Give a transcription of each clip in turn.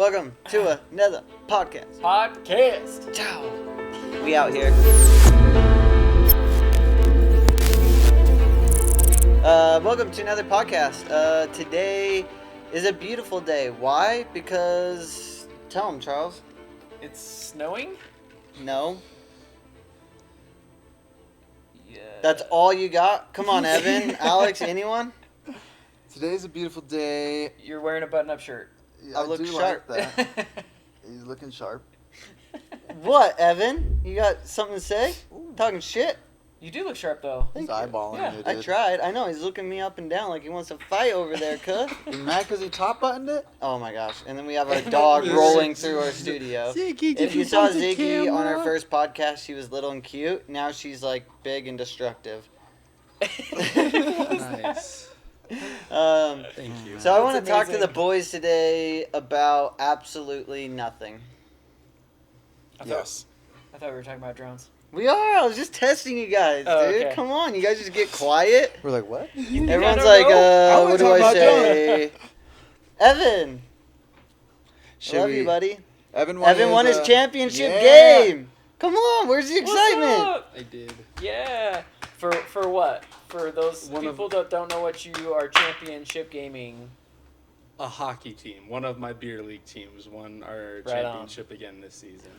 Welcome to another podcast. Ciao. We out here. Welcome to another podcast. Today is a beautiful day. Why? Because... Tell them, Charles. It's snowing? No. Yeah. That's all you got? Come on, Evan. Alex, anyone? Today's a beautiful day. You're wearing a button-up shirt. Yeah, I look do sharp. like that. He's looking sharp. What, Evan? You got something to say? Talking shit? You do look sharp, though. He's Thank you. eyeballing Yeah, you, dude. I tried. I know. He's looking me up and down like he wants to fight over there, cuh. You mad because he top buttoned it? Oh my gosh. And then we have our dog rolling through our studio. If you saw Ziggy on our first podcast, she was little and cute. Now she's like big and destructive. Nice. Thank you. So I want to That's talk to the amazing. boys today about absolutely nothing. Yes. I thought we were talking about drones. We are. I was just testing you guys, Oh, dude. okay. Come on. You guys just get quiet. We're like, what? Everyone's don't like, know? what do talk I about say? Evan. Should Love we- you, buddy. Evan Won his his championship yeah. game. Come on. Where's the What's excitement? up? I did. Yeah. For what? For those One of- people that don't know what you are championship gaming. A hockey team. One of my beer league teams won our Right championship again this season.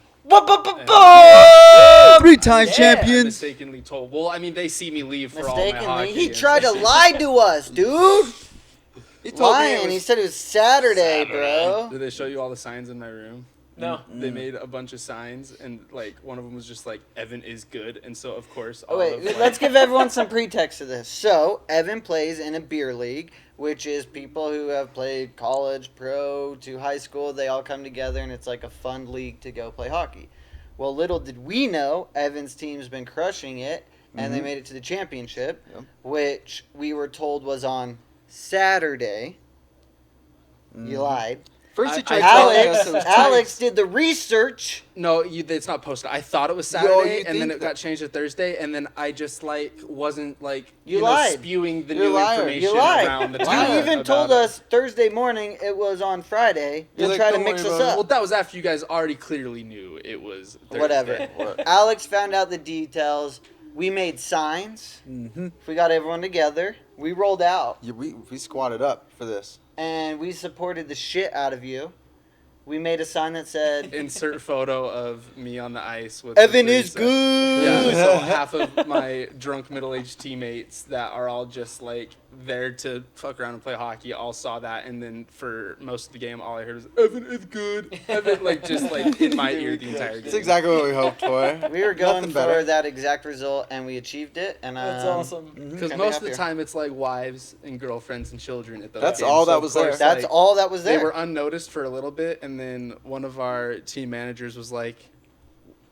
Three-time Yeah. champions. Mistakenly told. Well, I mean, they see me leave for all my Mistakenly. hockey. He and tried to stuff. lie to us, dude. He told me Lying. it was He said it was Saturday, bro. Did they show you all the signs in my room? No. They made a bunch of signs, and like one of them was just like Evan is good, and so of course. Oh, all wait, of, like, let's give everyone some pretext to this. So, Evan plays in a beer league, which is people who have played college, pro, to high school. They all come together, and it's like a fun league to go play hockey. Well, little did we know, Evan's team's been crushing it, and they Mhm. made it to the championship, Yep. which we were told was on Saturday. You lied. First he I- tried telling us Alex, it was Alex did the research. No, it's not posted. I thought it was Yo, Saturday, you and then think it got changed to Thursday, and then I just like wasn't like You lied. spewing the You're a new liar. information You lied. around the You town even about told it. us Thursday morning it was on Friday. You're You'll like, try to "Don't mix worry us about it." up. Well, that was after you guys already clearly knew it was Thursday. Whatever. What? Alex found out the details. We made signs. Mm-hmm. We got everyone together. We rolled out. Yeah, we squatted up for this. And we supported the shit out of you. We made a sign that said, Insert photo of me on the ice with Evan the is three set. Yeah, good. so half of my drunk middle-aged teammates that are all just like there to fuck around and play hockey all saw that, and then for most of the game, all I heard was Evan is good. Evan, like just like in my ear the entire game. That's exactly what we hoped for. We were going Nothing for better. that exact result, and we achieved it. And That's awesome. Because couldn't be most of the happier. time it's like wives and girlfriends and children at those That's games. all So that of was there. course, That's like, all that was there. They were unnoticed for a little bit, and then one of our team managers was like,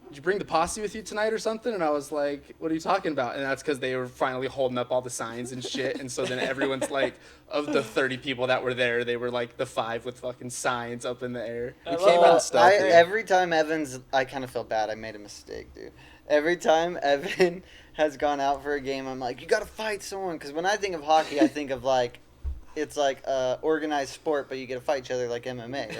"Did you bring the posse with you tonight or something?" And I was like, "What are you talking about?" And that's because they were finally holding up all the signs and shit. And so then everyone's like, of the 30 people that were there, they were like the 5 with fucking signs up in the air. I We love came it. out stealthy. Every time Evan's, I kind of feel bad. I made a mistake, dude. Every time Evan has gone out for a game, I'm like, you got to fight someone. Because when I think of hockey, I think of like, it's like organized sport, but you get to fight each other like MMA,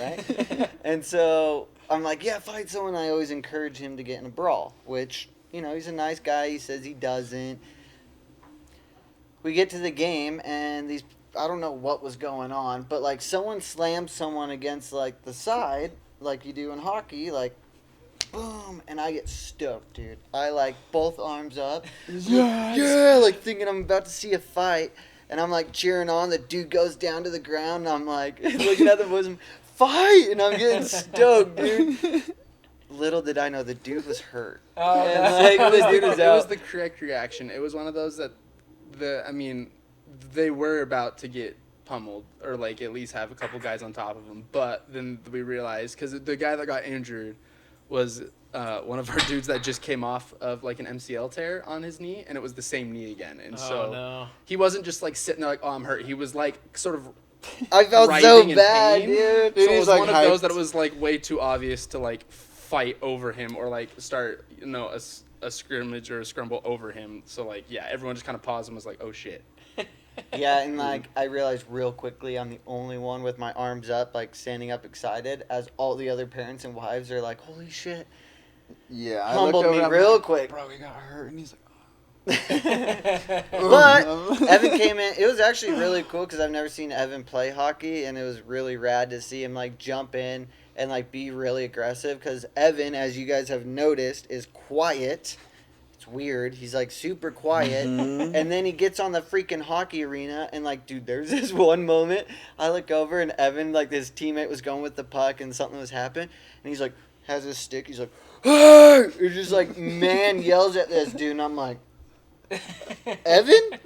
right? And so I'm like, yeah, fight someone. I always encourage him to get in a brawl, which, you know, he's a nice guy. He says he doesn't. We get to the game, and these, I don't know what was going on, but like someone slammed someone against like the side, like you do in hockey, like boom, and I get stoked, dude. I like both arms up, yeah, like thinking I'm about to see a fight, and I'm like cheering on. The dude goes down to the ground, and I'm like looking at the bosom, fight, and I'm getting stoked, dude. Little did I know the dude was hurt. Oh, And, no. like, the dude is It was out. the correct reaction. It was one of those that they were about to get pummeled or like at least have a couple guys on top of them. But then we realized, because the guy that got injured was one of our dudes that just came off of like an MCL tear on his knee, and it was the same knee again. And so no. he wasn't just like sitting there like, oh, I'm hurt. He was like sort of I felt so writhing in bad, pain. dude. So it he's, was like, one of those hyped. that it was like way too obvious to like fight over him or like start a scrimmage or a scramble over him. So like, yeah, everyone just kind of paused and was like, oh shit. Yeah, and like I realized real quickly I'm the only one with my arms up, like standing up excited, as all the other parents and wives are like, "Holy shit!" Yeah, I Humbled looked over me I'm real like, quick. Bro, he got hurt, and he's like, But Evan came in. It was actually really cool because I've never seen Evan play hockey, and it was really rad to see him like jump in and like be really aggressive. Because Evan, as you guys have noticed, is quiet. It's weird. He's like super quiet, Mhm. and then he gets on the freaking hockey arena, and like, dude, there's this one moment I look over and Evan, like his teammate, was going with the puck, and something was happening, and he's like, has his stick. He's like, "Hey!" He's just like, man yells at this dude, and I'm like, Evan?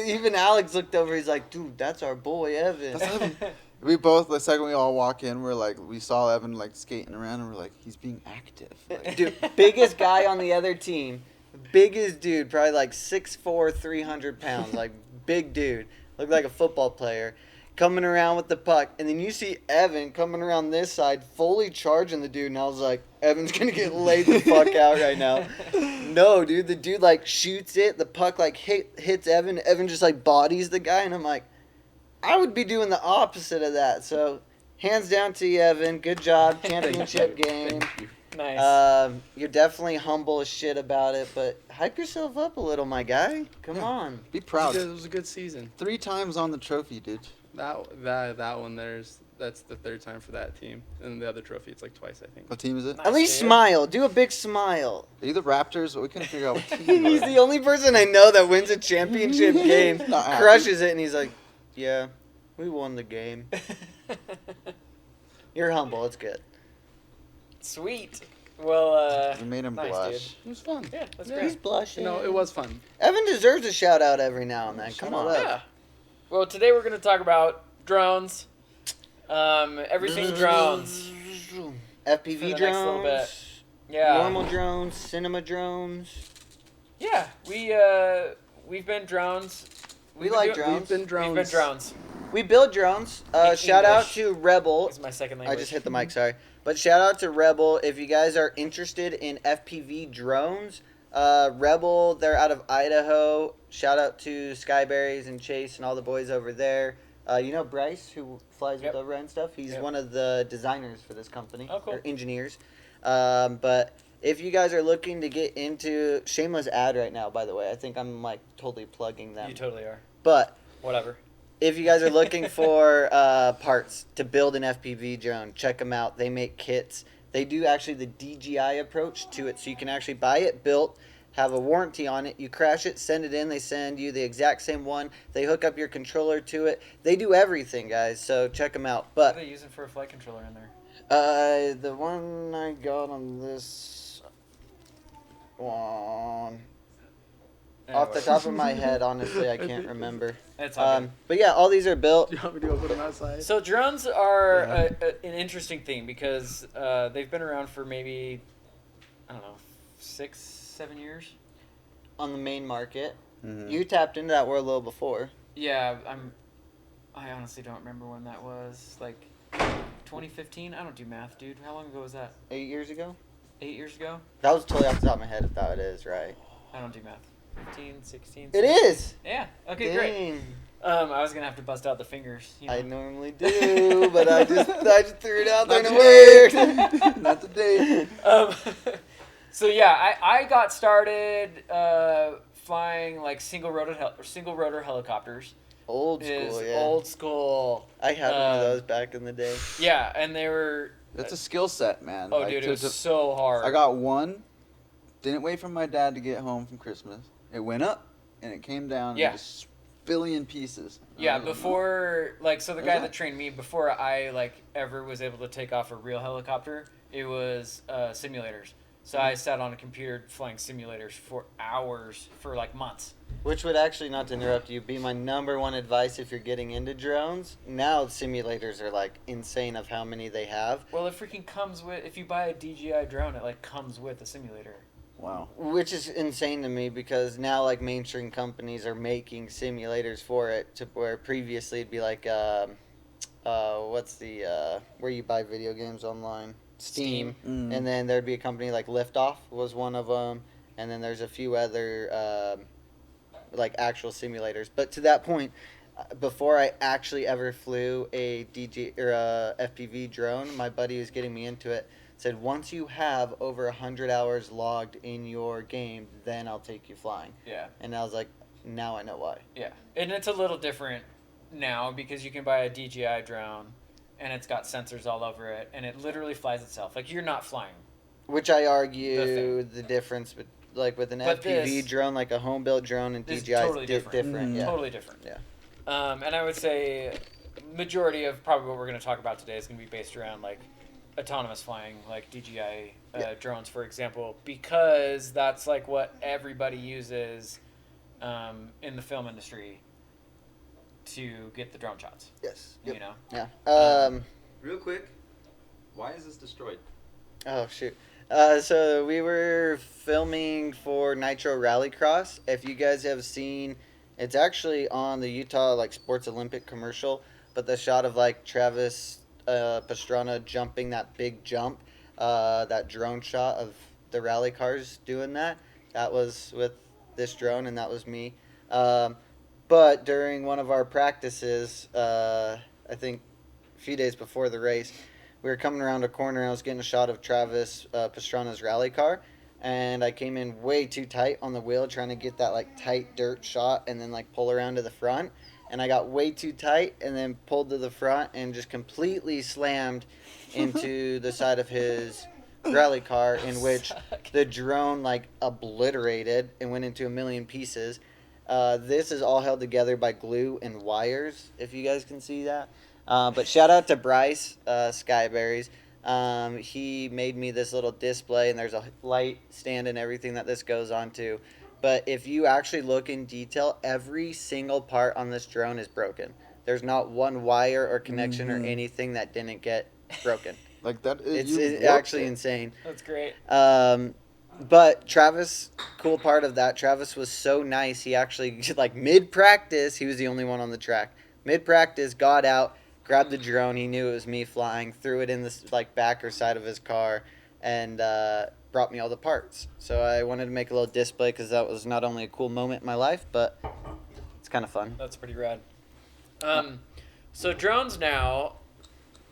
Even Alex looked over. He's like, dude, that's our boy, Evan. That's Evan. We both, the second we all walk in, we're like, we saw Evan like skating around, and we're like, he's being active. Like, Dude, biggest guy on the other team. Biggest dude, probably like 6'4", 300 pounds. Like, big dude. Looked like a football player. Coming around with the puck. And then you see Evan coming around this side, fully charging the dude. And I was like, Evan's going to get laid the fuck out right now. No, dude. The dude, like, shoots it. The puck, like, hits Evan. Evan just, like, bodies the guy. And I'm like, I would be doing the opposite of that. So, hands down to you, Evan. Good job. Championship game. Thank you. Nice. You're definitely humble as shit about it, but hype yourself up a little, my guy. Come on. be proud. It was a good season. 3 times on the trophy, dude. That one that's the third time for that team, and the other trophy it's like twice, I think. What team is it? Nice. At least dude. smile. Do a big smile. Are you the Raptors? We couldn't figure out what team. He's the only person I know that wins a championship game, Not happy. crushes it, and he's like, yeah, we won the game. You're humble. It's good. Sweet. Well, We made him nice, blush. It was fun. yeah, that's Yeah. great. He's blushing. You know, it was fun. Evan deserves a shout out every now and then. Shout Come on. out. Yeah. Well, today we're going to talk about drones. Everything drones. FPV For the next drones. little bit. Yeah. Normal drones. Cinema drones. Yeah. We've been drones. We like drones. We've been drones. We've been drones. We build drones. In Shout out English. to Rebel. It's my second I language. just hit the mic, sorry. But shout out to Rebel. If you guys are interested in FPV drones, Rebel, they're out of Idaho. Shout out to Skyberries and Chase and all the boys over there. You know Bryce, who flies Yep. with Over and stuff? He's Yep. one of the designers for this company. Oh, cool. Or engineers. But if you guys are looking to get into... Shameless ad right now, by the way. I think I'm, like, totally plugging them. You totally are. But... Whatever. If you guys are looking for parts to build an FPV drone, check them out. They make kits. They do actually the DJI approach to it, so you can actually buy it built, have a warranty on it. You crash it, send it in. They send you the exact same one. They hook up your controller to it. They do everything, guys, so check them out. What are But they using for a flight controller in there? the one I got on this one... Off the Anyway. top of my head, honestly, I can't remember. It's all good. But yeah, all these are built. Do you want me to go put them outside? So drones are Yeah. an interesting thing because they've been around for maybe, I don't know, 6-7 years. On the main market. Mhm. You tapped into that world a little before. Yeah, I honestly don't remember when that was. Like 2015. I don't do math, dude. How long ago was that? 8 years ago? 8 years ago? That was totally off the top of my head if that is right. I don't do math. 15, 16. It is! Yeah. Okay, great. Dang. I was gonna have to bust out the fingers. You know? I normally do, but I just threw it out there Not and it today. worked. Not today. So yeah, I got started flying like single rotor helicopters. Old Is school, yeah. Old school. I had one of um, those back in the day. Yeah, and they were. That's a skill set, man. Oh, Like, dude, to- it was to- so hard. I got one. Didn't wait for my dad to get home from Christmas. It went up and it came down. Yeah. In just billion pieces. Yeah, I don't know. before like so the What guy was that that? trained me before I like ever was able to take off a real helicopter, it was simulators. So I sat on a computer flying simulators for hours for like months. Which would actually, not to interrupt you, be my number one advice if you're getting into drones. Now simulators are like insane of how many they have. Well, it freaking comes with if you buy a DJI drone, it like comes with a simulator. Wow. Which is insane to me because now like mainstream companies are making simulators for it to where previously it'd be like what's the where you buy video games online, Steam. Mm. And then there'd be a company like Liftoff was one of them, and then there's a few other like actual simulators. But to that point, before I actually ever flew a DG or a FPV drone, my buddy who's getting me into it said once you have over 100 hours logged in your game, then I'll take you flying. Yeah. And I was like, now I know why. Yeah, and it's a little different now because you can buy a DJI drone, and it's got sensors all over it, and it literally flies itself. Like, you're not flying. Which I argue the difference, but like with an But FPV drone, like a home built drone, and is DJI is totally different. different. Yeah. Totally different. Yeah. And I would say majority of probably what we're going to talk about today is going to be based around like autonomous flying, like DJI drones, for example, because that's like what everybody uses in the film industry to get the drone shots. Yes. You know? Yeah. Real quick, why is this destroyed? Oh shoot. So we were filming for Nitro Rallycross. If you guys have seen, it's actually on the Utah like Sports Olympic commercial. But the shot of like Travis Pastrana jumping that big jump, that drone shot of the rally cars doing that was with this drone, and that was me. But during one of our practices, I think a few days before the race, we were coming around a corner and I was getting a shot of Travis Pastrana's rally car, and I came in way too tight on the wheel trying to get that like tight dirt shot and then like pull around to the front, and I got way too tight and then pulled to the front and just completely slammed into the side of his rally car, in which the drone like obliterated and went into a million pieces. This is all held together by glue and wires, if you guys can see that. But shout out to Bryce Skyberries. He made me this little display, and there's a light stand and everything that this goes on to. But if you actually look in detail, every single part on this drone is broken. There's not one wire or connection or anything that didn't get broken. Like that. It's actually insane. That's great. But Travis, cool part of that, Travis was so nice. He actually, like mid-practice, he was the only one on the track. Mid-practice, got out, grabbed the drone. He knew it was me flying, threw it in the like back or side of his car, and brought me all the parts. So I wanted to make a little display because that was not only a cool moment in my life, but it's kind of fun. That's pretty rad. So drones now,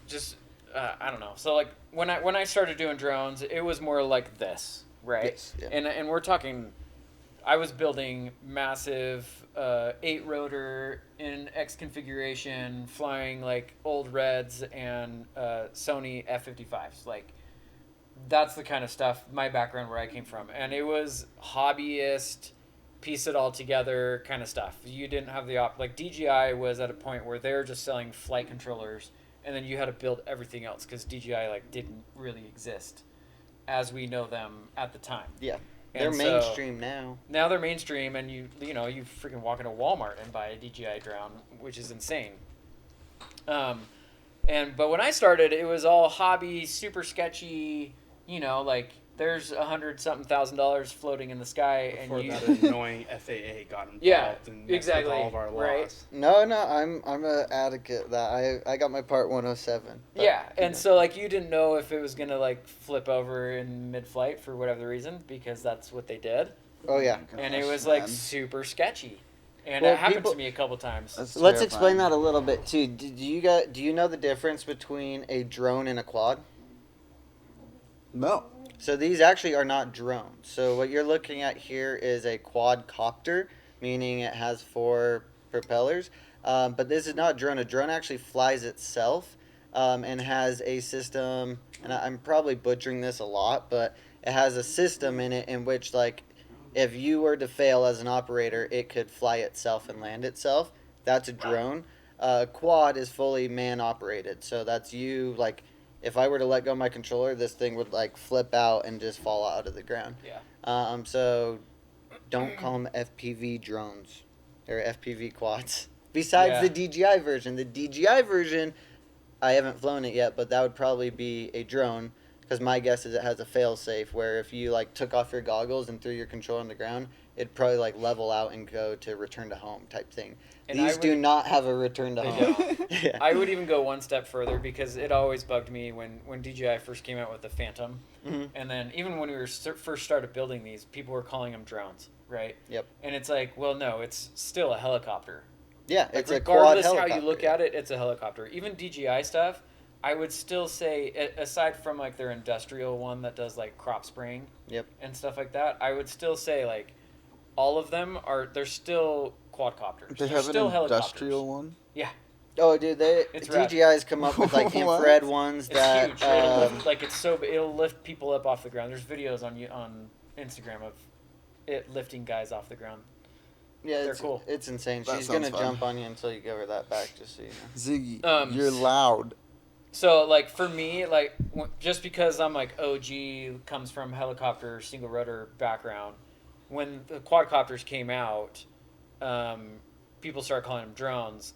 just I don't know. So like when I started doing drones, it was more like this, right? Yes, yeah. And we're talking. I was building massive 8-rotor in X configuration, flying like old Reds and Sony F-55s. Like that's the kind of stuff. My background where I came from, and it was hobbyist, piece it all together kind of stuff. You didn't have the like DJI was at a point where they were just selling flight controllers, and then you had to build everything else because DJI like didn't really exist as we know them at the time. Yeah. They're And mainstream now. Now they're mainstream, and you freaking walk into Walmart and buy a DJI drone, which is insane. But when I started, it was all hobby, super sketchy. Like there's $100,000 floating in the sky, Before and you. that annoying FAA got involved Yeah, and messed exactly, with all of our laws. right. No, I'm an advocate that I got my part 107. But, Yeah, and so like you didn't know if it was gonna like flip over in mid-flight for whatever reason because that's what they did, Oh yeah. and it was man. like super sketchy, and Well, it happened people- to me a couple times. That's Let's terrifying. explain that a little bit too. Do you know the difference between a drone and a quad? No. So these actually are not drones. So what you're looking at here is a quadcopter, meaning it has 4 propellers. But this is not a drone. A drone actually flies itself and has a system, and I'm probably butchering this a lot, but it has a system in it in which, like, if you were to fail as an operator, it could fly itself and land itself. That's a drone. Quad is fully man-operated. So that's you, like, if I were to let go of my controller, this thing would like flip out and just fall out of the ground. Yeah. So don't call them FPV drones or FPV quads. Besides Yeah. the DJI version, I haven't flown it yet, but that would probably be a drone because my guess is it has a fail safe where if you like took off your goggles and threw your controller on the ground, it'd probably like level out and go to return to home type thing. And These do not have a return to They home. don't. Yeah. I would even go one step further because it always bugged me when DJI first came out with the Phantom, Mhm. and then even when we were first started building these, people were calling them drones, right? Yep. And it's like, well, no, it's still a helicopter. Yeah, Like, it's a quad regardless helicopter. how you look at it, it's a helicopter. Even DJI stuff, I would still say, aside from like their industrial one that does like crop spraying, Yep. and stuff like that, I would still say like all of them they're still quadcopters. They They're have still an helicopters. industrial one. Oh, dude, It's rad. DJI's come up with like What? infrared ones It's that huge. It'll lift, like it'll lift people up off the ground. There's videos on Instagram of it lifting guys off the ground. yeah, they're it's cool. It's insane. That She's gonna sounds fun. jump on you until you give her that back, just so you know. Ziggy, you're loud. So like for me, like just because I'm like OG comes from helicopter single rotor background, when the quadcopters came out, people started calling them drones.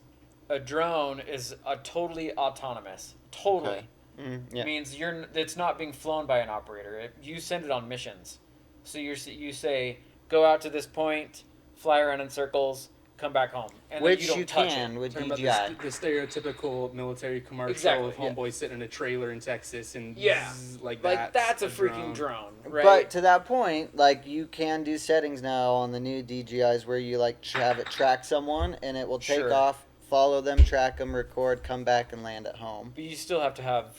A drone is a totally autonomous. Totally. Okay. Yeah. Means it's not being flown by an operator. You send it on missions. So you say go out to this point, fly around in circles, come back home, and then Which you don't you touch can it. with Talking DJI. about the stereotypical military commercial Exactly, of yeah. homeboy sitting in a trailer in Texas and Yeah, zzz, like that's a freaking drone, right? But to that point, like you can do settings now on the new DJIs where you like have it track someone and it will take Sure. off, follow them, track them, record, come back and land at home. But you still have to have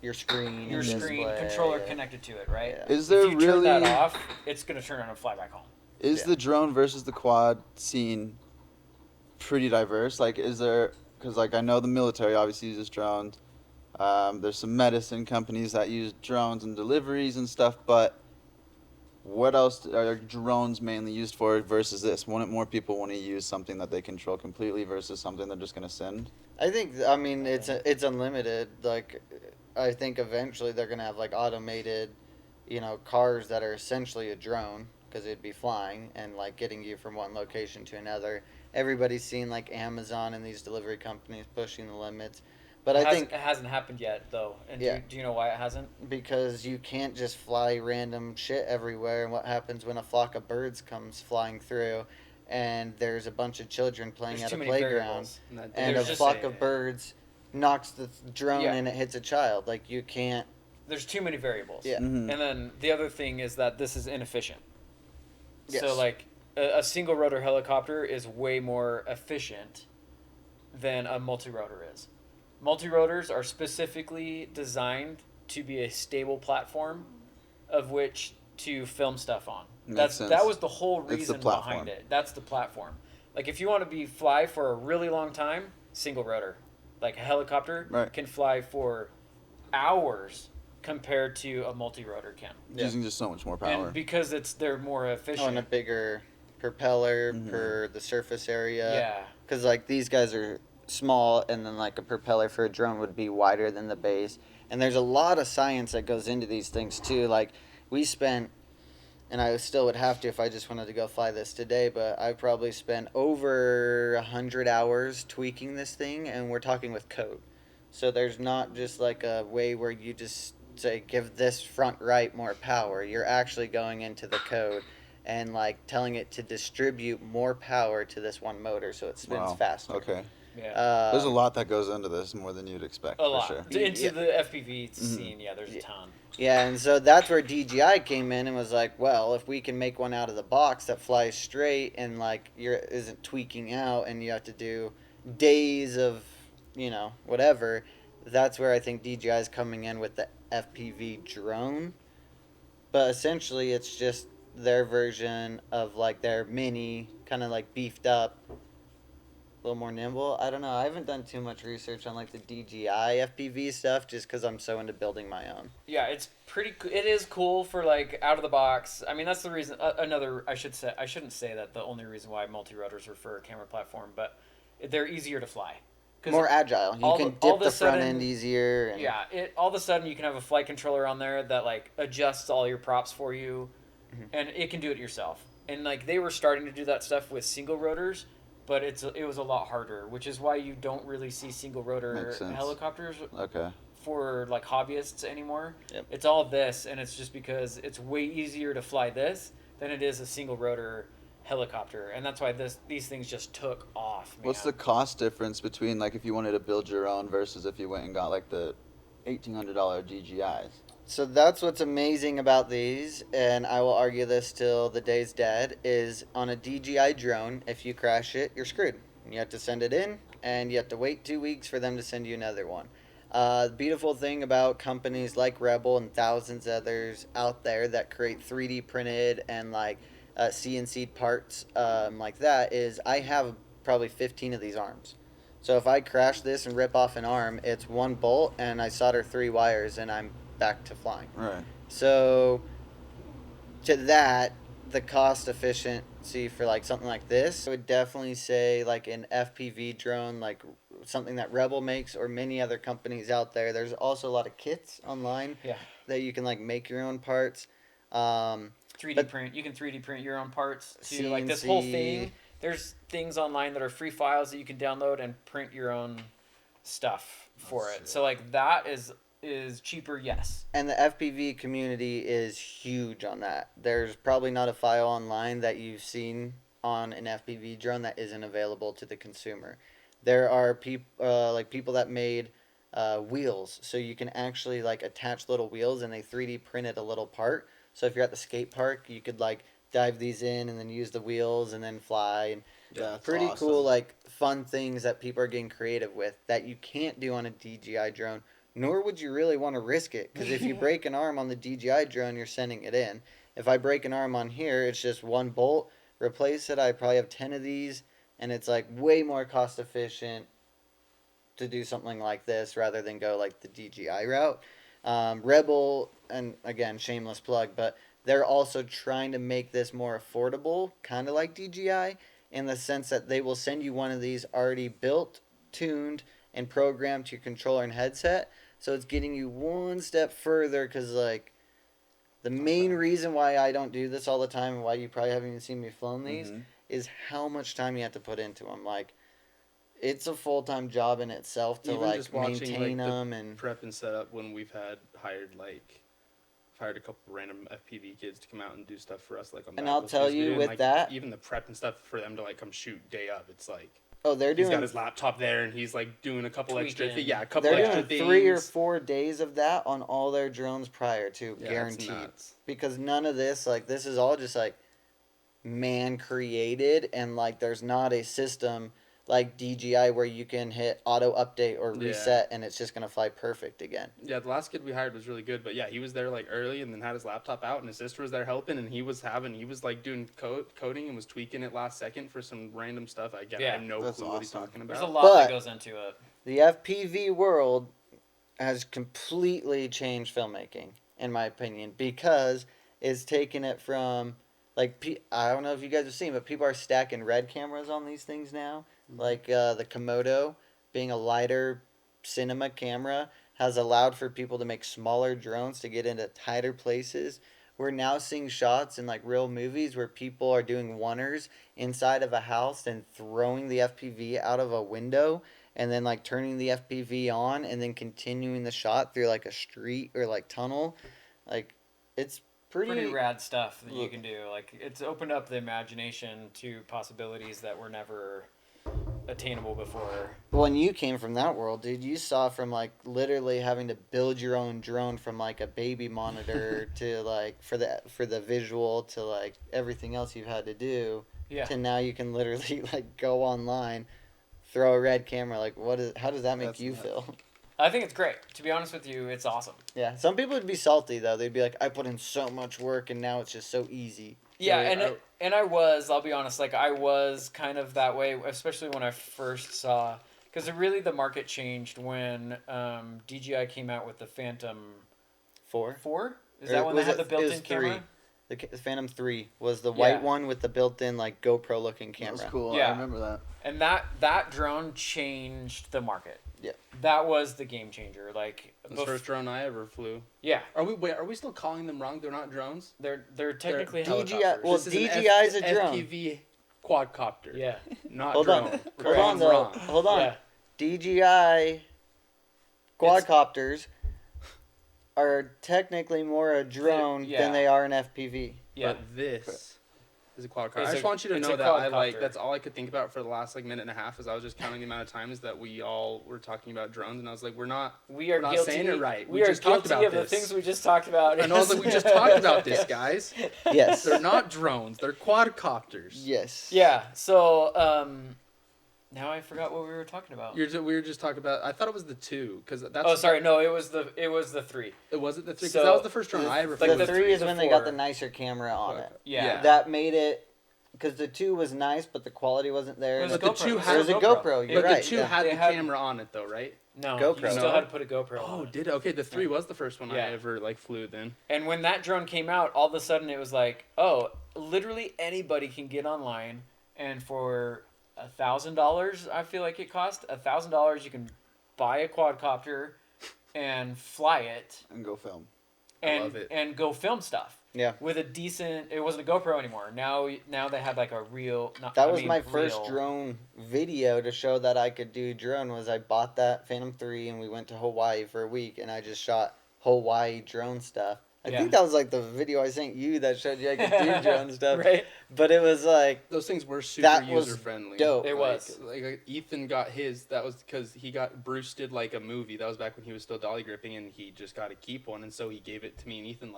Your screen, your and screen display, controller yeah. connected to it, right? Yeah. Is there If you turn really that off, it's gonna turn on and fly back home. is Yeah. the drone versus the quad scene pretty diverse? Like, is there? Because like I know the military obviously uses drones. There's some medicine companies that use drones and deliveries and stuff, but what else are drones mainly used for versus this? Wouldn't more people want to use something that they control completely versus something they're just gonna send? I think it's unlimited. Like I think eventually they're gonna have like automated, cars that are essentially a drone because it'd be flying and like getting you from one location to another. Everybody's seen like Amazon and these delivery companies pushing the limits, but I think it hasn't happened yet though. And Yeah. do you know why it hasn't? because you can't just fly random shit everywhere. And what happens when a flock of birds comes flying through, and there's a bunch of children playing There's at too a many playground, variables. and There's a just flock of birds knocks the drone Yeah. and it hits a child. Like you can't. There's too many variables. Yeah. Mhm. And then the other thing is that this is inefficient. Yes. So like a single rotor helicopter is way more efficient than a multi-rotor is. Multi-rotors are specifically designed to be a stable platform of which to film stuff on. Makes sense. That was the whole It's the reason platform. behind it. That's the platform. Like if you want to fly for a really long time, single rotor. Like a helicopter Right. can fly for hours compared to a multi-rotor can. Yeah. Using just so much more power. And because they're more efficient. On a bigger propeller Mhm. per the surface area. Yeah. Because like these guys are small, and then like a propeller for a drone would be wider than the base. And there's a lot of science that goes into these things too. Like we spent, and I still would have to if I just wanted to go fly this today, but I probably spent over 100 hours tweaking this thing, and we're talking with code. So there's not just like a way where you just say give this front right more power. You're actually going into the code and like telling it to distribute more power to this one motor so it spins Wow. faster. Okay. Yeah. There's a lot that goes into this, more than you'd expect. A lot. For sure. Into Yeah. the FPV Mhm. scene, yeah, there's a ton. Yeah, and so that's where DJI came in and was like, well, if we can make one out of the box that flies straight and like isn't tweaking out and you have to do days of, whatever, that's where I think DJI is coming in with the FPV drone. But essentially it's just their version of like their mini, kind of like beefed up, a little more nimble. I don't know. I haven't done too much research on like the DJI FPV stuff just because I'm so into building my own. Yeah, it's pretty. It is cool for like out of the box. I mean, that's the reason. I shouldn't say that the only reason why multi rotors are for a camera platform, but they're easier to fly. 'Cause More agile. You all can all dip the front sudden- end easier. And, Yeah, all of a sudden you can have a flight controller on there that like adjusts all your props for you, Mhm. and it can do it yourself. And like they were starting to do that stuff with single rotors, but it was a lot harder, which is why you don't really see single rotor Makes sense. helicopters Okay. for like hobbyists anymore. Yep. It's all this, and it's just because it's way easier to fly this than it is a single rotor helicopter, and that's why these things just took off. Man. What's the cost difference between like if you wanted to build your own versus if you went and got like the $1,800 DJIs? So that's what's amazing about these, and I will argue this till the day's dead, is on a DJI drone, if you crash it, you're screwed. You have to send it in, and you have to wait 2 weeks for them to send you another one. The beautiful thing about companies like Rebel and thousands of others out there that create 3D printed and like CNC parts like that is I have probably 15 of these arms. So if I crash this and rip off an arm, it's one bolt, and I solder 3 wires, and I'm back to flying. Right. So to that, the cost efficiency for like something like this, I would definitely say like an FPV drone, like something that Rebel makes or many other companies out there. There's also a lot of kits online that you can like make your own parts. 3D print. You can 3D print your own parts too. Like this whole thing. There's things online that are free files that you can download and print your own stuff for it. So like that is cheaper, yes. And the FPV community is huge on that. There's probably not a file online that you've seen on an FPV drone that isn't available to the consumer. There are people that made wheels, so you can actually like attach little wheels, and they 3D printed a little part. So if you're at the skate park, you could like dive these in and then use the wheels and then fly. And That's pretty awesome. cool, like fun things that people are getting creative with that you can't do on a DJI drone. Nor would you really want to risk it, because if you break an arm on the DJI drone, you're sending it in. If I break an arm on here, it's just one bolt. Replace it, I probably have 10 of these, and it's like way more cost efficient to do something like this rather than go like the DJI route. Rebel, and again, shameless plug, but they're also trying to make this more affordable, kind of like DJI, in the sense that they will send you one of these already built, tuned, and programmed to your controller and headset. So it's getting you one step further, because like the main reason why I don't do this all the time and why you probably haven't even seen me flown these is how much time you have to put into them. Like it's a full-time job in itself to Even like just watching, maintain like, them and prep and setup when we've hired a couple random FPV kids to come out and do stuff for us like on And I'll tell you with like, that, even the prep and stuff for them to like come shoot day of, it's like they're he's doing got his laptop there and he's like doing a couple extra Tweaking. a couple they're extra doing things. 3 or 4 days of that on all their drones prior to, Yeah, it's guaranteed. nuts. Because none of this, like this is all just like man created, and like there's not a system like DJI where you can hit auto update or reset and it's just gonna fly perfect again. Yeah, the last kid we hired was really good, but yeah, he was there like early and then had his laptop out, and his sister was there helping, and he was like doing coding and was tweaking it last second for some random stuff. I have no That's clue what he's awesome. talking about. There's a lot But- that goes into it. The FPV world has completely changed filmmaking, in my opinion, because it's taken it from like I don't know if you guys have seen, but people are stacking red cameras on these things now. Like the Komodo being a lighter cinema camera has allowed for people to make smaller drones to get into tighter places. We're now seeing shots in like real movies where people are doing oneers inside of a house and throwing the FPV out of a window, and then like turning the FPV on and then continuing the shot through like a street or like tunnel. Like it's Pretty rad stuff that you can do. Like it's opened up the imagination to possibilities that were never attainable before. When you came from that world, dude, you saw from like literally having to build your own drone from like a baby monitor to like for the visual to like everything else you've had to do. Yeah. To now you can literally like go online, throw a red camera. Like how does that make That's you nuts. feel? I think it's great. To be honest with you, it's awesome. Yeah. Some people would be salty though. They'd be like, I put in so much work and now it's just so easy. Yeah, Yeah, I'll be honest, like I was kind of that way, especially when I first saw, because really the market changed when DJI came out with the Phantom 4? 4? Is Or that one that was had the it built-in 3? camera? The Phantom 3 was the white Yeah. one with the built-in like GoPro looking That camera. was cool. Yeah. I remember that. And that drone changed the market. Yeah. That was the game changer. Like The first drone I ever flew. yeah, Are we still calling them wrong? They're not drones. they're technically DJI helicopters. well, This is an DJI is a drone. FPV quadcopter. yeah. Not Hold drone. on. We're Hold on calling them though. wrong. Hold on. Yeah. DJI quadcopters are technically more a drone Yeah. than they are an FPV. Yeah. But this is a quadcopter. It's I just a- want you to it's know a that I quadcopter. that's all I could think about for the last minute and a half as I was just counting the amount of times that we all were talking about drones, and I was like, we're not We are not guilty. saying it right. We We are just talked guilty about of the this. things we just talked about. And I was like, we just talked about this, guys. Yes. They're not drones. They're quadcopters. Yes. Yeah. So now I forgot what we were talking about. We were just talking about. I thought it was the 2 because that's. Oh, sorry. No, it was the 3. It wasn't the 3 because So, that was the first drone I ever like flew. The the 3 is the when they got 4. the nicer camera on it. Yeah. That made it, because the 2 was nice, but the quality wasn't there. It was and a But the GoPro. 2 It had was a GoPro, you're But right, the 2 yeah. had They the had- camera on it though, right? No, GoPro. you still had to put a GoPro Oh, on. did it? Okay, the 3 was the first one I Yeah. ever flew then. And when that drone came out, all of a sudden it was like, oh, literally anybody can get online, and for $1,000, I feel like it cost $1,000, you can buy a quadcopter and fly it And go film. I love it. and go film stuff. Yeah. With a decent, it wasn't a GoPro anymore. Now they had like a real. That was my first drone video to show that I could do drone. Was I bought that Phantom 3 and we went to Hawaii for a week and I just shot Hawaii drone stuff. I Yeah. think that was like the video I sent you that showed you I could do drone stuff. Right. But it was like, Those things were super That was user friendly. dope. It was. Like Ethan got his. That was because Bruce did like a movie. That was back when he was still dolly gripping, and he just got to keep one, and so he gave it to me and Ethan,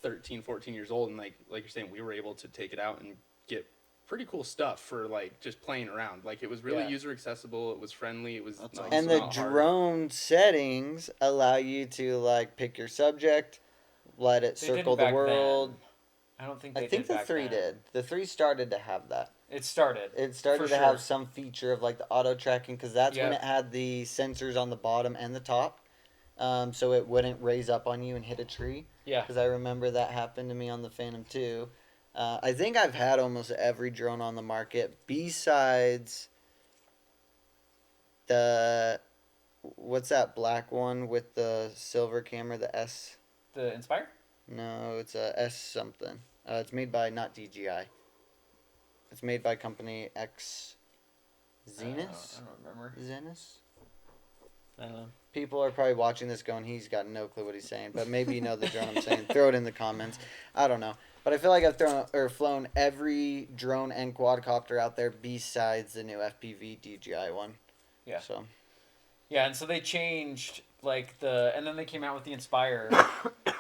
13, 14 years old, and like you're saying, we were able to take it out and get pretty cool stuff for just playing around. Like it was really Yeah. user accessible. It was friendly. It was That's nice, awesome. and the not hard. drone settings allow you to like pick your subject, let it They circle didn't the back world. then. I don't think they I think did the back 3 then. did. The 3 started to have that. It started. It started For to sure. have some feature of like the auto tracking because that's when Yeah. it had the sensors on the bottom and the top, so it wouldn't raise up on you and hit a tree. Yeah. Because I remember that happened to me on the Phantom 2. I think I've had almost every drone on the market besides the what's that black one with the silver camera, the S. The Inspire? No, it's a S something. It's made by not DJI. It's made by company X. Zenus? I don't remember. Zenus? I don't know. People are probably watching this going, he's got no clue what he's saying. But maybe you know the drone I'm saying. Throw it in the comments. I don't know. But I feel like I've flown every drone and quadcopter out there besides the new FPV DJI one. Yeah. So Yeah, and so they changed and then they came out with the Inspire,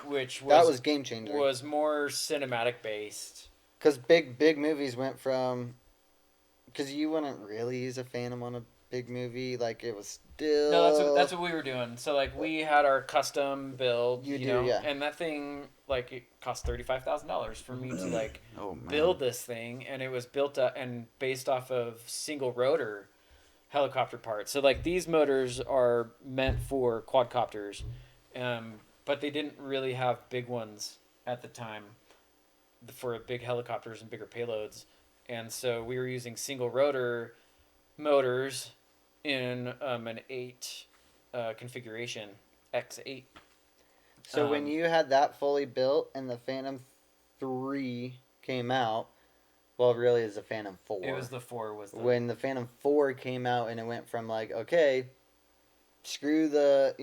which that was game changer. was more cinematic based. Because big movies went from, because you wouldn't really use a Phantom on a big movie. Like it was still. No, that's what we were doing. So we had our custom build, You do, know, yeah. and that thing it cost $35,000 for me to Oh man. build this thing, and it was built up and based off of single rotor helicopter parts. So these motors are meant for quadcopters, but they didn't really have big ones at the time for big helicopters and bigger payloads, and so we were using single rotor motors in an 8 configuration, X8. So when you had that fully built and the Phantom 3 came out, well, really, it's the Phantom 4. It was the 4 was the When the Phantom 4 came out and it went from okay, screw the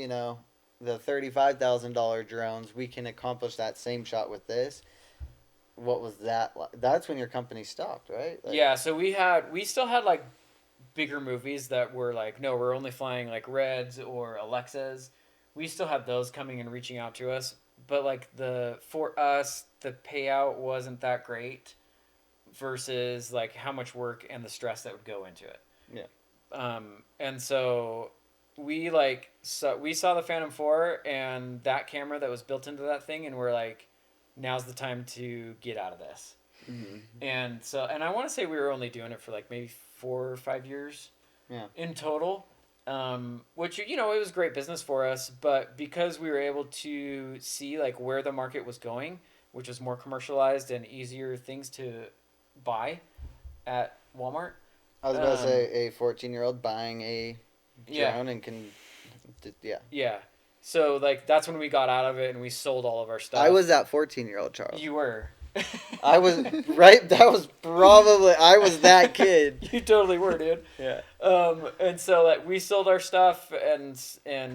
the $35,000 drones, we can accomplish that same shot with this. What was that like? That's when your company stopped, right? yeah. So we still had bigger movies that were no, we're only flying Reds or Alexas. We still had those coming and reaching out to us, but for us the payout wasn't that great versus how much work and the stress that would go into it. Yeah. And so we we saw the Phantom 4 and that camera that was built into that thing, and we're now's the time to get out of this. Mm-hmm. And so, and I want to say we were only doing it for maybe 4 or 5 years, Yeah. in total. Which it was great business for us, but because we were able to see where the market was going, which was more commercialized and easier things to buy at Walmart. I was about to say a 14-year-old buying a Yeah. drone and can, yeah. Yeah. So that's when we got out of it and we sold all of our stuff. I was that 14-year-old, Charles. You were. I was right. That was probably I was that kid. You totally were, dude. Yeah. And so like we sold our stuff and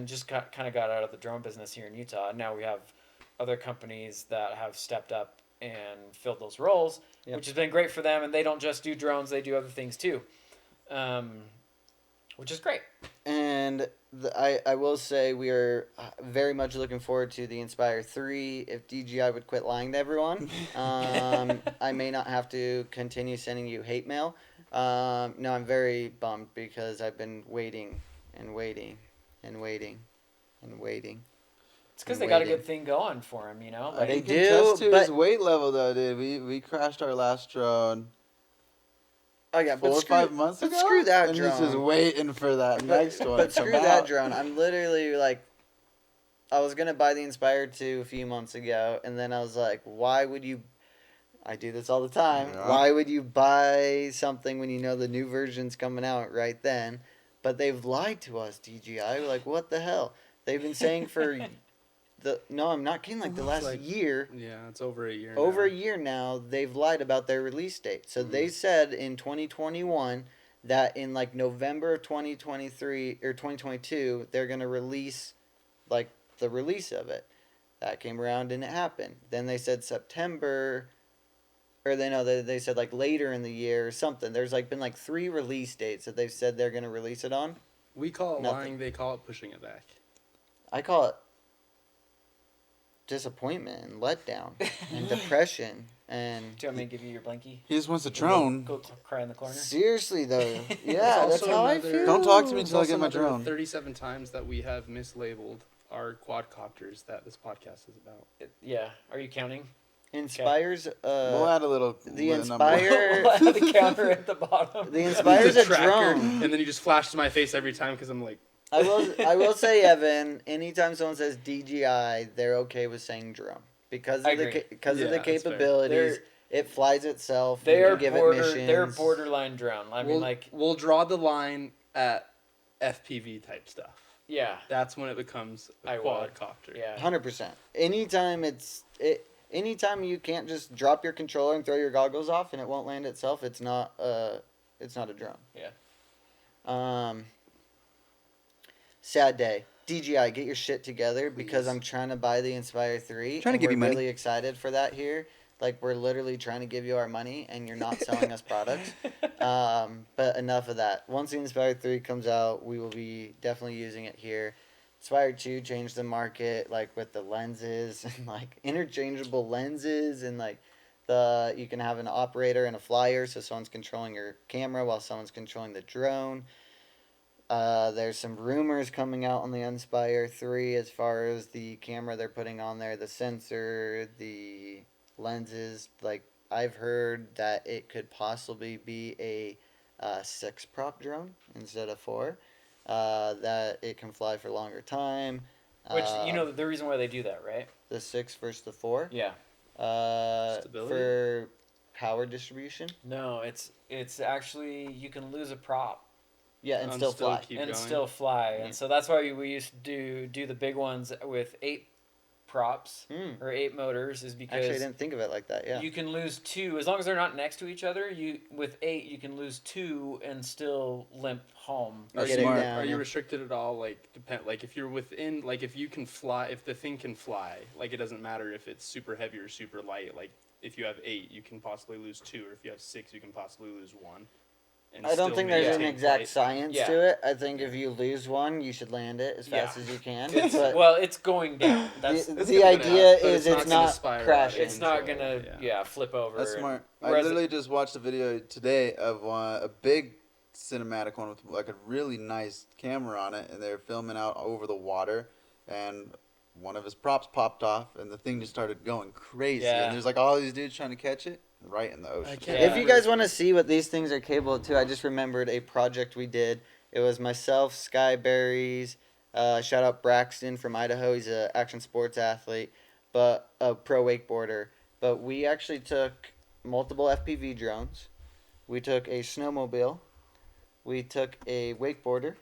just kind of got out of the drone business here in Utah. And now we have other companies that have stepped up and filled those roles, Yep. which has been great for them. And they don't just do drones; they do other things too, which is great. And I will say we are very much looking forward to the Inspire 3. If DJI would quit lying to everyone, I may not have to continue sending you hate mail. No, I'm very bummed because I've been waiting and waiting and waiting and waiting. It's because I'm they got a waiting. good thing going for him, you know. I Like, They can do, attest to his but- weight level though, dude. We crashed our last drone Oh yeah, 4 but or screw, 5 months but ago. screw that and drone. he's just waiting for that next one. But to come screw that out. drone. I'm literally like, I was gonna buy the Inspire 2 a few months ago, and then I was like, why would you? I do this all the time. Yeah. Why would you buy something when you know the new version's coming out right then? But they've lied to us, DJI. We're like, what the hell? They've been saying for no, I'm not kidding. Like the It's last like- year. Yeah, it's over a year. Over a now. year now, they've lied about their release date. So they said in 2021 that in like November of 2023 or 2022, they're going to release like the release of it. That came around, didn't happen. Then they said September, or they said like later in the year or something. There's like been like 3 release dates that they've said they're going to release it on. We call it Nothing. lying. They call it pushing it back. I call it disappointment and letdown and depression and do you want me to give you your blankie? He just wants a drone. Go cry in the corner. seriously though, It's yeah, that's also how I another- feel. Don't talk to me It's until I also get my another drone. 37 times that we have mislabeled our quadcopters that this podcast is about. Yeah. Are you counting? Inspires We'll add a little. the number. Inspire We'll have the counter at the bottom. the Inspire's The a tracker, drone. and then you just flash to my face every time because I'm like, I will say, Evan, anytime someone says DJI, they're okay with saying drone because I of the agree. because of Yeah, the that's fair. capabilities. It flies itself. They you are can give it missions. They're borderline drone. I mean, like, we'll draw the line at FPV type stuff. yeah, That's when it becomes a I would. quadcopter. yeah. 100%. Anytime you can't just drop your controller and throw your goggles off and it won't land itself, it's not a drone. Yeah. Sad day. DJI, get your shit together because Please. I'm trying to buy the Inspire 3. Trying to and give we're you money. really excited for that here. Like, we're literally trying to give you our money and you're not selling us products. But enough of that. Once the Inspire 3 comes out, we will be definitely using it here. Inspire 2 changed the market, like, with the lenses and, like, interchangeable lenses and, like, you can have an operator and a flyer, so someone's controlling your camera while someone's controlling the drone. There's some rumors coming out on the Inspire 3 as far as the camera they're putting on there, the sensor, the lenses. Like, I've heard that it could possibly be a 6-prop drone instead of 4. That it can fly for longer time. Which you know the reason why they do that, right? The 6 versus the 4. Yeah. Stability? For power distribution. No, it's actually you can lose a prop Yeah, and I'm still still fly. keep and going. still fly, Yeah. and so that's why we used to do the big ones with 8 props Mm. or 8 motors, is because Actually, I didn't think of it like that. Yeah. you can lose 2 as long as they're not next to each other. With 8 you can lose 2 and still limp home. That's Get it smart. down, Are you yeah. restricted at all? Like if you're within, like if you can fly, if the thing can fly, like it doesn't matter if it's super heavy or super light. Like if you have 8, you can possibly lose 2, or if you have 6, you can possibly lose 1. And I don't still think there's an maintain exact flight. science Yeah. to it. I think if you lose one, you should land it as fast Yeah. as you can. It's, But well, it's going down. That's the it's gonna idea but is it's it's not gonna not spiral out. crashing. it's not Control, gonna yeah. flip over. That's smart. I Whereas literally just watched a video today of a big cinematic one with like a really nice camera on it, and they're filming out over the water, and one of his props popped off, and the thing just started going crazy. Yeah. And there's like all these dudes trying to catch it right in the ocean. can't Yeah. If you guys want to see what these things are capable of too, I just remembered a project we did. It was myself, Skyberries, shout out Braxton from Idaho. He's an action sports athlete, but a pro wakeboarder. But we actually took multiple FPV drones. We took a snowmobile. We took a wakeboarder.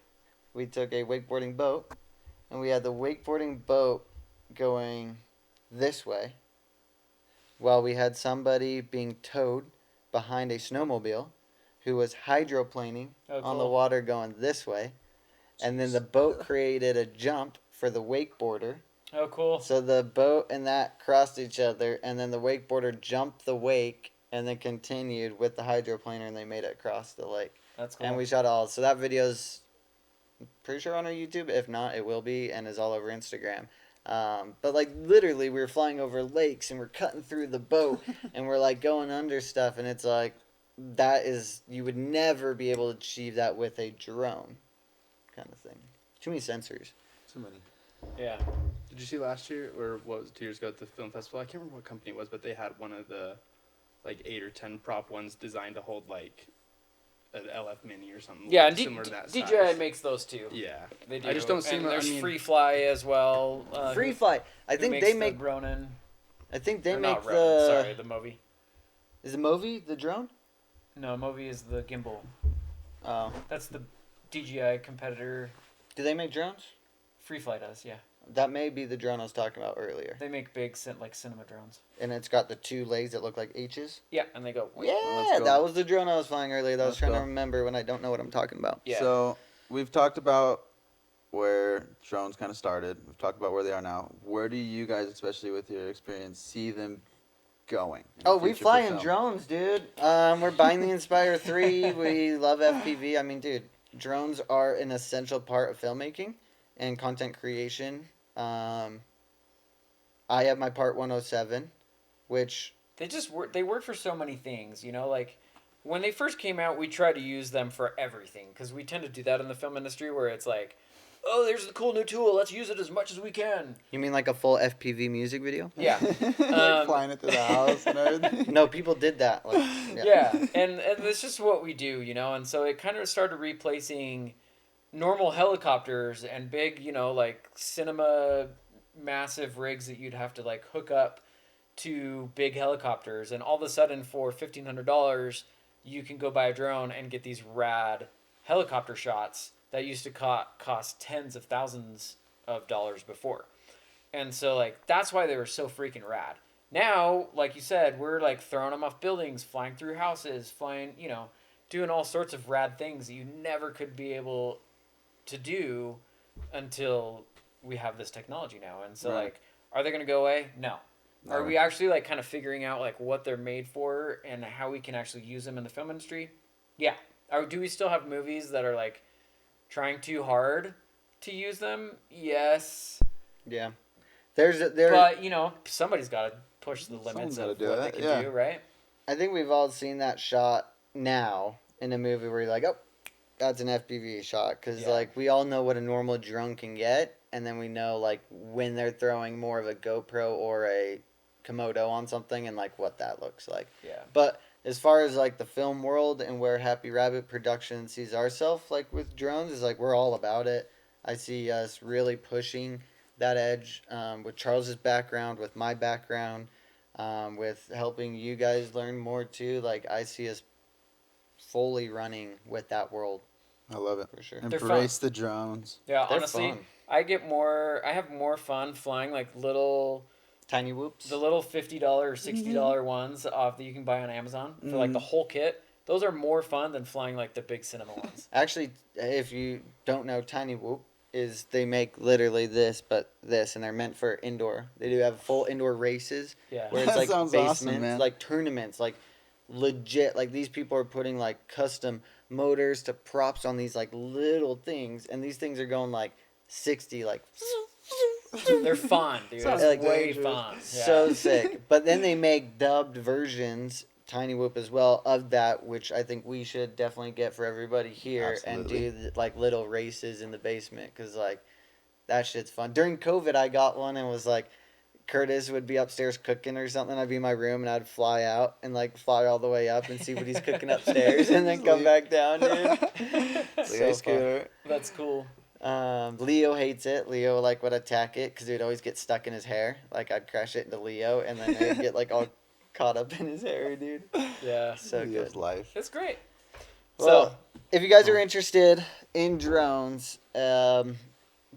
We took a wakeboarding boat. And we had the wakeboarding boat going this way. Well, we had somebody being towed behind a snowmobile who was hydroplaning on the cool. water going this way. And then the boat created a jump for the wakeboarder. Oh, cool. So the boat and that crossed each other, and then the wakeboarder jumped the wake and then continued with the hydroplaner, and they made it across the lake. That's cool. And we shot all. So that video's pretty sure on our YouTube. If not, it will be, and is all over Instagram. But like literally, we were flying over lakes and we're cutting through the boat, and we're like going under stuff, and it's like that is you would never be able to achieve that with a drone, kind of thing. Too many sensors. Too many. Yeah. Did you see last year, or what was it, 2 years ago at the film festival? I can't remember what company it was, but they had one of the, like, 8 or 10 prop ones designed to hold, like, an LF Mini or something. Yeah, and similar to that DJI size. makes those too. Yeah, They do. I just don't see and them. there's Free Fly as well. Free Fly. I think they make. Ronin. I think they Or make not the. Ronin, sorry, the Movi. Is the Movi the drone? No, Movi is the gimbal. Oh. That's the DJI competitor. Do they make drones? Free Fly does, yeah. That may be the drone I was talking about earlier. They make big like cinema drones. And it's got the 2 legs that look like H's. Yeah, and they go. Yeah, let's go. that was the drone I was flying earlier that I was Let's trying go. to remember when I don't know what I'm talking about. Yeah. So we've talked about where drones kind of started. We've talked about where they are now. Where do you guys, especially with your experience, see them going? in the Oh, we future fly for in film? drones, dude. We're buying the Inspire 3. We love FPV. I mean, dude, drones are an essential part of filmmaking and content creation. I have my Part 107, which They just work. They work for so many things, you know. Like when they first came out, we tried to use them for everything because we tend to do that in the film industry, where it's like, oh, there's the cool new tool. Let's use it as much as we can. you mean like a full FPV music video? Yeah. Like flying it to the house and everything. No, people did that. Like, Yeah, and it's just what we do, you know. And so it kind of started replacing normal helicopters and big, you know, like cinema massive rigs that you'd have to like hook up to big helicopters, and all of a sudden for $1,500 you can go buy a drone and get these rad helicopter shots that used to cost tens of thousands of dollars before. And so like that's why they were so freaking rad. Now, like you said, we're like throwing them off buildings, flying through houses, flying, you know, doing all sorts of rad things that you never could be able to do until we have this technology now. And so Right. like, are they going to go away? No. Are Never. we actually like kind of figuring out like what they're made for and how we can actually use them in the film industry? Yeah. Or do we still have movies that are like trying too hard to use them? Yes. Yeah. But, you know, somebody's got to push the limits Someone's gotta of do what it, they can yeah. do, right? I think we've all seen that shot now in a movie where you're like, oh, that's an FPV shot. Because, Yeah. like, we all know what a normal drone can get. And then we know, like, when they're throwing more of a GoPro or a Komodo on something and, like, what that looks like. Yeah. But as far as, like, the film world and where Happy Rabbit Production sees ourselves, like, with drones, is, like, we're all about it. I see us really pushing that edge with Charles's background, with my background, with helping you guys learn more, too. Like, I see us fully running with that world, I love it. for sure. They're Embrace the drones. Yeah, They're honestly, fun. I have more fun flying like Tiny whoops. the little $50 or $60 ones off that you can buy on Amazon for like the whole kit. Those are more fun than flying like the big cinema ones. Actually, if you don't know, Tiny Whoop is they make literally this, but this, and they're meant for indoor. They do have full indoor races Yeah. where it's That like sounds basements, awesome, man. like tournaments, like legit. Like these people are putting like custom motors to props on these like little things, and these things are going like 60, like They're fun, dude. Sounds It's like way dangerous. fun. Yeah. so sick. But then they make dubbed versions, Tiny Whoop as well, of that, which I think we should definitely get for everybody here and Absolutely. do like little races in the basement because like that shit's fun. During COVID, I got one and was like, Curtis would be upstairs cooking or something. I'd be in my room and I'd fly out and like fly all the way up and see what he's cooking upstairs and then come back down, dude. It's like So a fun. scooter. That's cool. Leo hates it. Leo like would attack it because it would always get stuck in his hair. Like I'd crash it into Leo and then it'd get like all caught up in his hair, dude. Yeah. So Leo's good. life. It's great. Well, if you guys are interested in drones,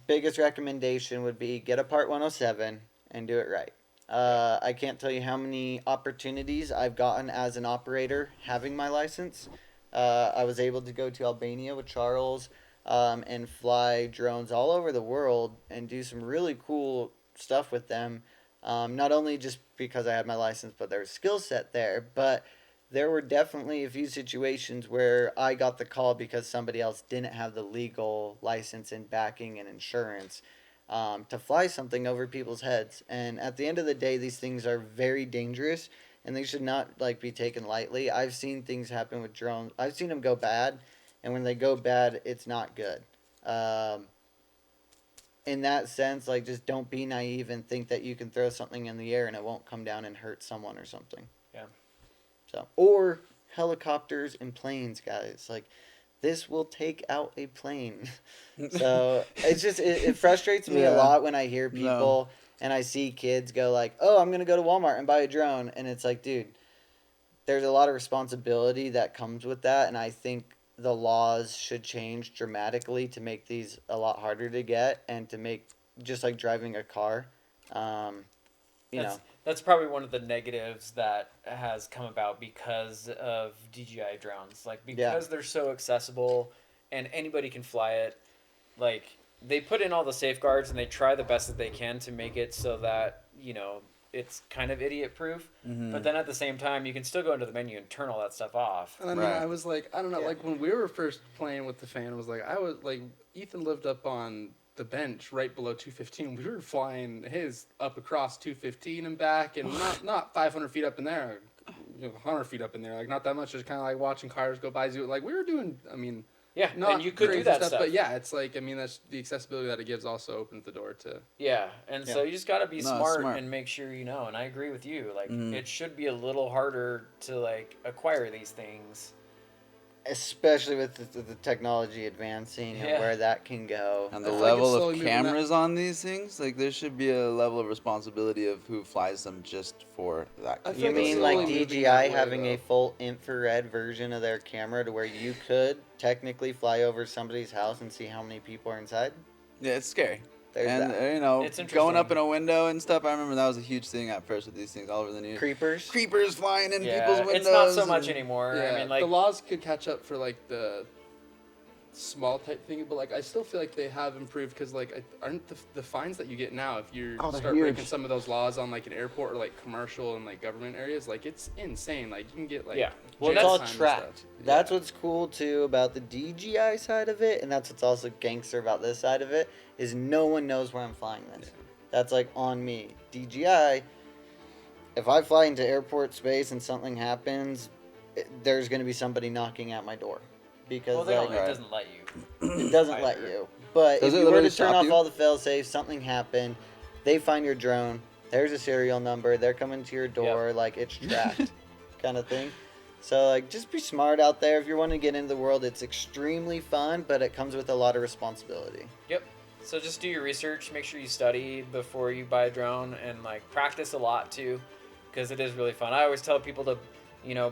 biggest recommendation would be get a Part 107 and do it right. I can't tell you how many opportunities I've gotten as an operator having my license. I was able to go to Albania with Charles and fly drones all over the world and do some really cool stuff with them. Not only just because I had my license, but there's skill set there. But there were definitely a few situations where I got the call because somebody else didn't have the legal license and backing and insurance to fly something over people's heads. And at the end of the day, these things are very dangerous and they should not like be taken lightly. I've seen things happen with drones. I've seen them go bad, and when they go bad, it's not good. Um, in that sense, like just don't be naive and think that you can throw something in the air and it won't come down and hurt someone or something. Yeah. So, or helicopters and planes, guys. Like this will take out a plane. So it's just it frustrates me a Yeah. lot when I hear No. people and I see kids go like, "Oh, I'm gonna go to Walmart and buy a drone," and it's like, dude, there's a lot of responsibility that comes with that, and I think the laws should change dramatically to make these a lot harder to get and to make just like driving a car. Um, you That's, know, that's probably one of the negatives that has come about because of DJI drones. Like, because they're so accessible and anybody can fly it, like, they put in all the safeguards and they try the best that they can to make it so that, it's kind of idiot proof. Mhm. But then at the same time, you can still go into the menu and turn all that stuff off. And I mean, Right. I was like, I don't know, Yeah. like when we were first playing with the fan, it was like, I was like, Ethan lived up on the bench right below 215. We were flying his up across 215 and back, and not 500 feet up in there, 100 feet up in there, like not that much. Just kind of like watching cars go by. Like we were doing, I mean, Yeah, not and you could do crazy that stuff. but yeah, it's like, I mean, that's the accessibility that it gives also opens the door to. Yeah, and so you just got to be No, smart, smart. and make sure you know. And I agree with you. Like, Mhm. it should be a little harder to, like, acquire these things. especially with the technology advancing and Yeah. where that can go. And I the feel like it's level slowly of moving that- cameras on these things, like there should be a level of responsibility of who flies them just for that. I feel You like it's mean slowly like moving DJI that way, having a though. full infrared version of their camera to where you could technically fly over somebody's house and see how many people are inside? Yeah, it's scary. There's and that. It's going up interesting. in a window and stuff. I remember that was a huge thing at first with these things all over the news. Creepers. Creepers flying in Yeah, people's windows. it's not so much and- anymore. Yeah, I mean, like, the laws could catch up for like the small type thing, but like I still feel like they have improved because like aren't the fines that you get now if you Oh, they're start breaking huge. some of those laws on like an airport or like commercial and like government areas, like it's insane. Like you can get like Yeah. Well, jail it's all time and tracked. stuff. That's Yeah. what's cool too about the DJI side of it, and that's what's also gangster about this side of it, is no one knows where I'm flying this. Yeah. That's like on me. DJI, if I fly into airport space and something happens, there's going to be somebody knocking at my door. Because well, they like, don't, it doesn't let you. it doesn't let either. you. But Does if it you were literally to turn stop off you? all the fail safes, something happened, they find your drone, there's a serial number, they're coming to your door, like it's tracked kind of thing. So like just be smart out there. If you're wanting to get into the world, it's extremely fun, but it comes with a lot of responsibility. Yep. So just do your research. Make sure you study before you buy a drone, and like practice a lot too, because it is really fun. I always tell people to,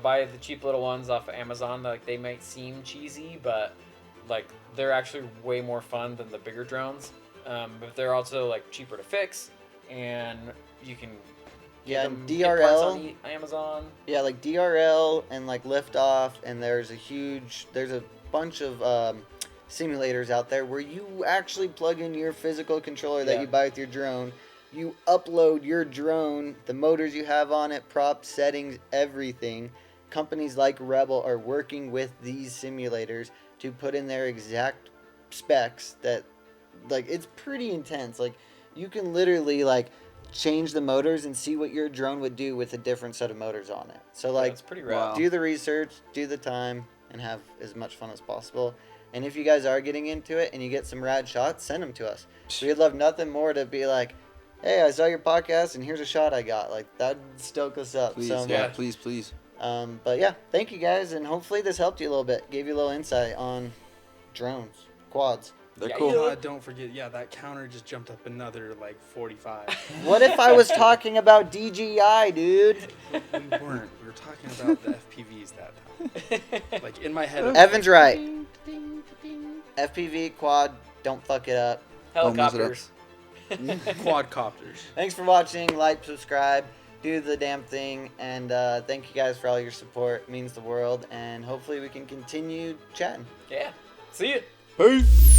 buy the cheap little ones off of Amazon. Like they might seem cheesy, but like they're actually way more fun than the bigger drones. But they're also like cheaper to fix, and you can get Yeah, them, DRL. get parts on Amazon. Yeah, like DRL and like Liftoff, and there's a bunch of simulators out there where you actually plug in your physical controller that Yeah. you buy with your drone. You upload your drone, the motors you have on it, props, settings, everything. Companies like Rebel are working with these simulators to put in their exact specs that, like, it's pretty intense. Like, you can literally, like, change the motors and see what your drone would do with a different set of motors on it. So, like, That's pretty rad. Wow. do the research, do the time, and have as much fun as possible. And if you guys are getting into it and you get some rad shots, send them to us. We'd love nothing more to be like, hey, I saw your podcast and here's a shot I got. Like, that'd stoke us up Please, so yeah, much. please. But yeah, thank you guys, and hopefully this helped you a little bit, gave you a little insight on drones, quads. They're Yeah, cool. you- Don't forget, that counter just jumped up another like 45. What if I was talking about DJI, dude? We weren't. We were talking about the FPVs that time. Like in my head. I was Evan's like, right. ding, ding, ding. FPV, quad, don't fuck it up. Don't mess it up. Helicopters. Quadcopters. Thanks for watching. Like, subscribe, do the damn thing, and thank you guys for all your support. It means the world, and hopefully we can continue chatting. Yeah. See you. Peace.